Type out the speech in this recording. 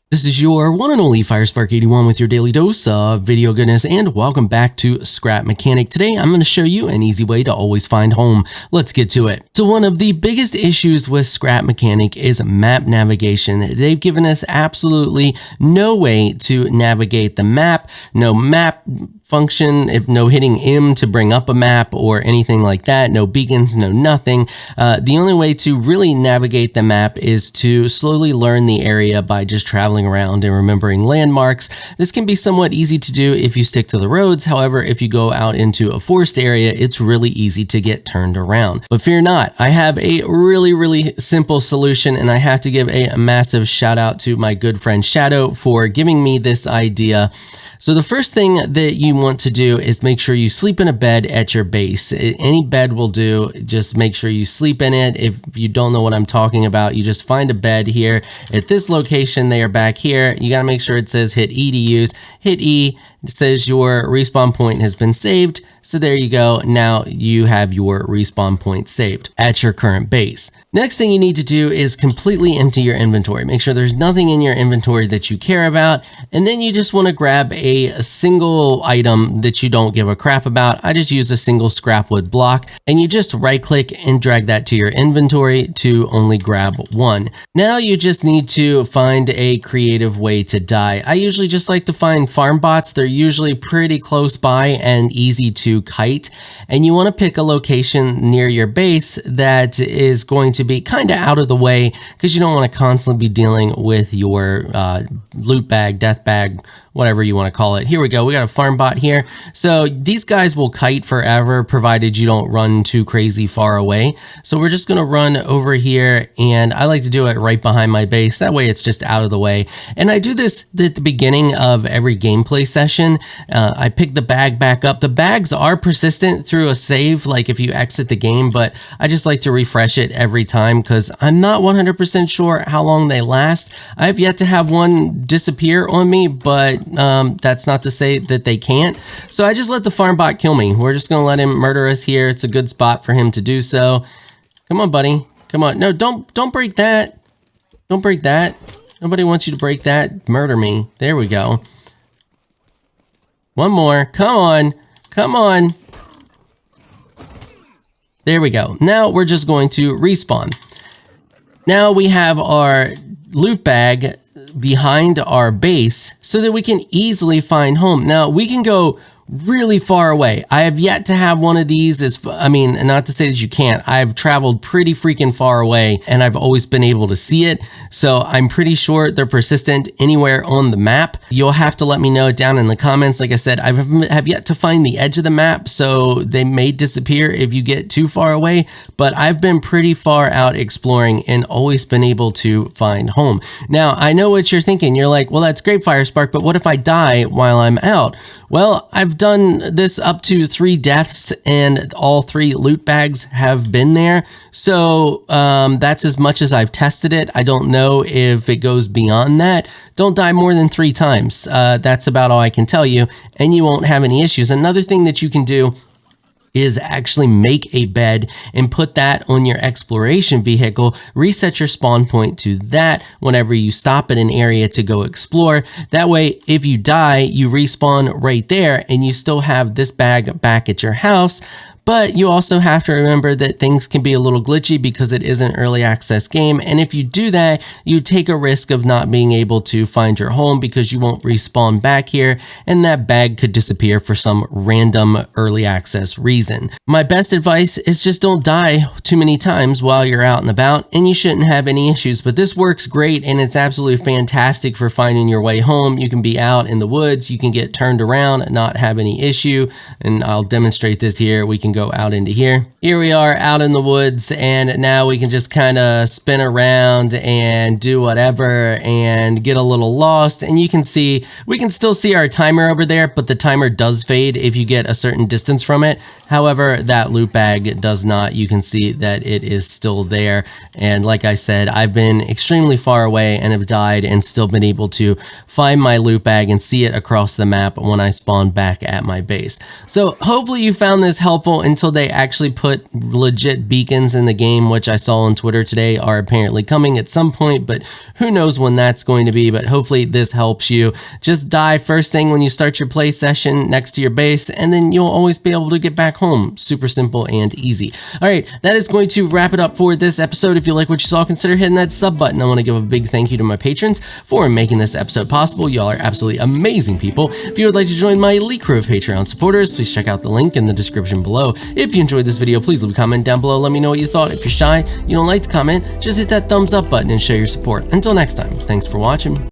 This is your one and only FireSpark81 with your daily dose of video goodness, and welcome back to Scrap Mechanic. Today I'm going to show you an easy way to always find home. Let's get to it. So one of the biggest issues with Scrap Mechanic is map navigation. They've given us absolutely no way to navigate the map, no map function, if no hitting M to bring up a map or anything like that, no beacons, no nothing. The only way to really navigate the map is to slowly learn the area by just traveling around and remembering landmarks. This can be somewhat easy to do if you stick to the roads. However, if you go out into a forest area, it's really easy to get turned around. But fear not, I have a really simple solution, and I have to give a massive shout out to my good friend Shadow for giving me this idea. So the first thing that you want to do is make sure you sleep in a bed at your base. Any bed will do. Just make sure you sleep in it. If you don't know what I'm talking about, you just find a bed here at this location. They are back here. You got to make sure it says hit E to use. Hit E. It says your respawn point has been saved. So there you go. Now you have your respawn point saved at your current base. Next thing you need to do is completely empty your inventory. Make sure there's nothing in your inventory that you care about. And then you just want to grab a single item that you don't give a crap about. I just use a single scrap wood block, and you just right click and drag that to your inventory to only grab one. Now you just need to find a creative way to die. I usually just like to find Farmbots. They're usually pretty close by and easy to kite. And you want to pick a location near your base that is going to be kind of out of the way, because you don't want to constantly be dealing with your loot bag, death bag, whatever you want to call it. Here we go. We got a farm bot here. So these guys will kite forever, provided you don't run too crazy far away. So we're just going to run over here, and I like to do it right behind my base. That way it's just out of the way. And I do this at the beginning of every gameplay session. I pick the bag back up. The bags are persistent through a save, like if you exit the game, but I just like to refresh it every time because I'm not 100% sure how long they last. I've yet to have one disappear on me, but that's not to say that they can't. So I just let the farm bot kill me. We're just going to let him murder us here. It's a good spot for him to do so. Come on, buddy. Come on. No, don't break that. Don't break that. Nobody wants you to break that. Murder me. There we go. One more. Come on. Come on. There we go. Now we're just going to respawn. Now we have our loot bag behind our base so that we can easily find home. Now we can go really far away. I have yet to have one of these. I mean, not to say that you can't. I've traveled pretty freaking far away, and I've always been able to see it. So I'm pretty sure they're persistent anywhere on the map. You'll have to let me know down in the comments. Like I said, I have yet to find the edge of the map, so they may disappear if you get too far away, but I've been pretty far out exploring and always been able to find home. Now, I know what you're thinking. You're like, well, that's great, FireSpark, but what if I die while I'm out? Well, I've done this up to 3 deaths, and all 3 loot bags have been there. So that's as much as I've tested it. I don't know if it goes beyond that. Don't die more than 3 times. That's about all I can tell you, and you won't have any issues. Another thing that you can do is actually make a bed and put that on your exploration vehicle. Reset your spawn point to that whenever you stop at an area to go explore. That way, if you die, you respawn right there and you still have this bag back at your house. But you also have to remember that things can be a little glitchy because it is an early access game. And if you do that, you take a risk of not being able to find your home because you won't respawn back here, and that bag could disappear for some random early access reason. My best advice is just don't die too many times while you're out and about, and you shouldn't have any issues. But this works great, and it's absolutely fantastic for finding your way home. You can be out in the woods, you can get turned around and not have any issue. And I'll demonstrate this here. We can go out into here. Here we are out in the woods, and now we can just kind of spin around and do whatever and get a little lost. And you can see, we can still see our timer over there, but the timer does fade if you get a certain distance from it. However, that loot bag does not. You can see that it is still there. And like I said, I've been extremely far away and have died and still been able to find my loot bag and see it across the map when I spawn back at my base. So hopefully you found this helpful until they actually put legit beacons in the game, which I saw on Twitter today are apparently coming at some point, but who knows when that's going to be. But hopefully this helps you. Just die first thing when you start your play session next to your base, and then you'll always be able to get back home. Super simple and easy. All right, that is going to wrap it up for this episode. If you like what you saw, consider hitting that sub button. I want to give a big thank you to my patrons for making this episode possible. Y'all are absolutely amazing people. If you would like to join my elite crew of Patreon supporters, please check out the link in the description below. If you enjoyed this video, please leave a comment down below. Let me know what you thought. If you're shy, you don't like to comment, just hit that thumbs up button and show your support. Until next time, thanks for watching.